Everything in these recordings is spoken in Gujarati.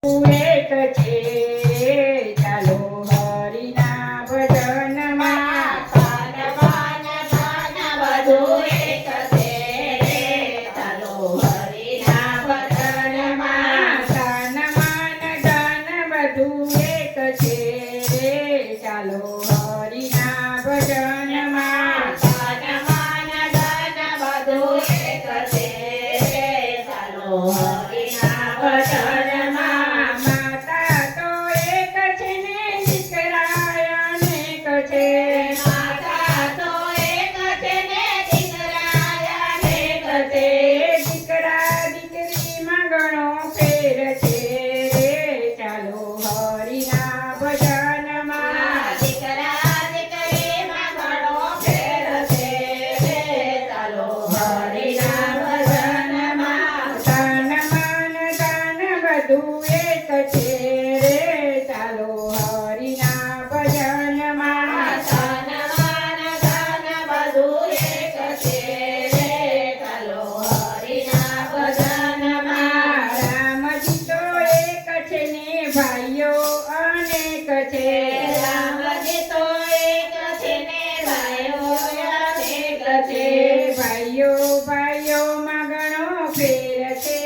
એક છે ચાલો હરિના ભજનમાં ધન બધું એક છે રે ચાલો હરિના ભજનમાં તન મન ધન બધું એક છે ચાલો હરિના ભજનમાં ધન ધન બધું એક છે ચાલો હરિના ભજનમાં માતા તો એક છે ને દીકરા અનેક છે માતા તો એક છે ને દીકરા અનેક છે દીકરા દીકરીમાં ઘણો ફેર છે ચાલો હરિના ભજનમાં દીકરા દીકરીમાં ઘણો ફેર છે ચાલો હરિના ભજનમાં તન મન ધન બધું એક છે ચાલો હરિના ભજનમાં ધન ધન બધું એક છે ચાલો હરિના ભજનમાં રામજી તો એક છે ને ભાઈઓ અનેક છે રામજી તો એક છે ને ભાઈઓ અનેક છે ભાઈઓ ભાઈઓમાં ઘણો ફેર છે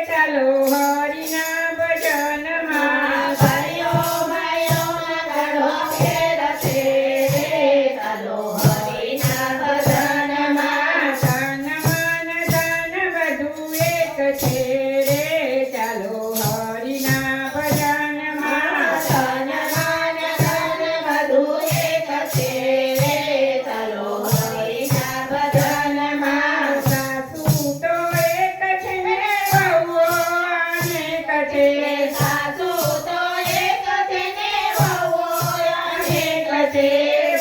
ચાલો હરિના ભજનમાં ભાઈઓ ભાઈઓમાં ઘણો ફેર છે ચાલો હરિના ભજનમાં તન મન ધન બધું એક છે ચાલો હરિના ભજનમાં ધન બધું એક છે ચાલો હરિના ભજનમાં સાસુ તો એક છે ને વહુઓ અનેક છે સાસુ તો એક છે ને વહુઓ અનેક છે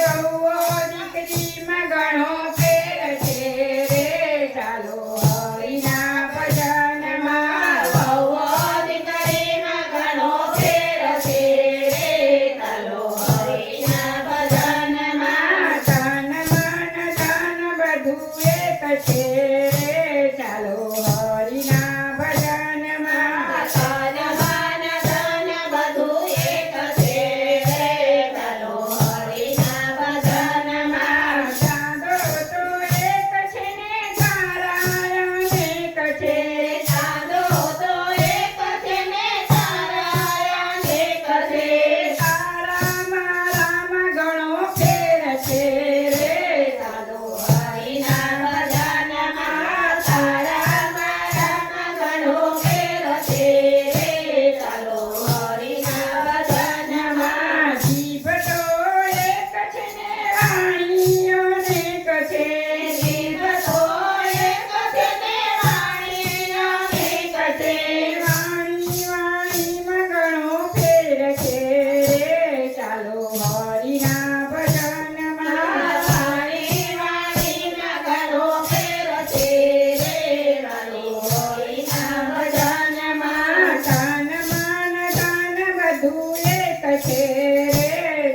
વહુઓ દીકરીમાં ઘણો ફેર છે ચાલો હરિના ભજનમાં વહુઓ દીકરીમાં ઘણો ફેર છે ચાલો હરિના ભજનમાં તન મન ધન બધું એક છે ચાલો હરિના ભજનમાં ધન ધન બધું એક છે ચાલો હરિના ભજનમાં ચાંદો તો એક છે ને તારા અનેક છે ચાંદો તો એક છે ને તારા અનેક છે તારામાં રામ ઘણો ફેર છે ચાલો હરિના ભજનમાં તારા મારામાં ઘણો ફેર છે ચાલો હરિના ભજનમાં જીભ તો એક છે ને વાણી અનેક છે જીવ તો એક છે ને વાણી અનેક છે વાણીમાં ઘણો ફેર છે ચાલો હરિના ભજનમાં વાણીમાં ઘણો ફેર છે ચાલો હરિના ભજનમાં તન મન ધન બધું એક છે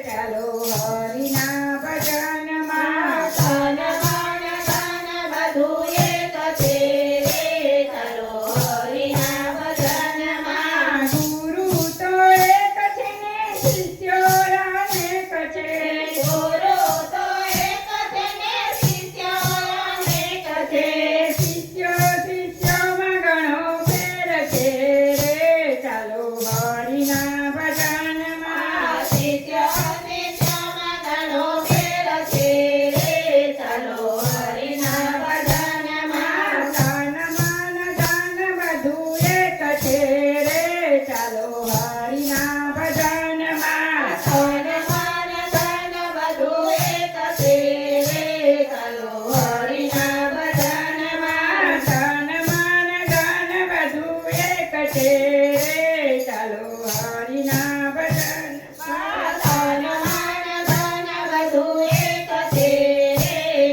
ચાલો હરિના ભજનમાં ધન બધું એક છે ચાલો હરિના ભજનમાં ગુરુ તો એક છે ને શિષ્યો અનેક છે ગુરુ તો એક છે ને શિષ્યો અનેક છે શિષ્યોમાં ઘણો ફેર છે ચાલો હરિના ભજનમાં શિષ્યોમાં ઘણો ફેર છે ચાલો હરિના ભજનમાં તન મન ધન બધું એક છે ચાલો હરિના ભજનમાં ધન બધું એક છે ચાલો હરિના ભજનમાં તન મન ધન બધું એક છે ચાલો હરિના ભજનમાં ધન બધું એક છે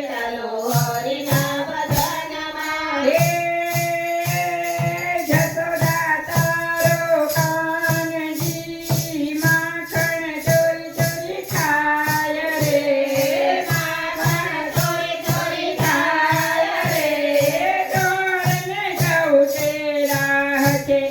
ચાલો હરિના ભજનમાં જસોદા તારો કાનજી માખણ ચોરી ચોરી ખાય રે માખણ ચોરી ચોરી ખાય રે ડોળને ગૌ તે રાહ છે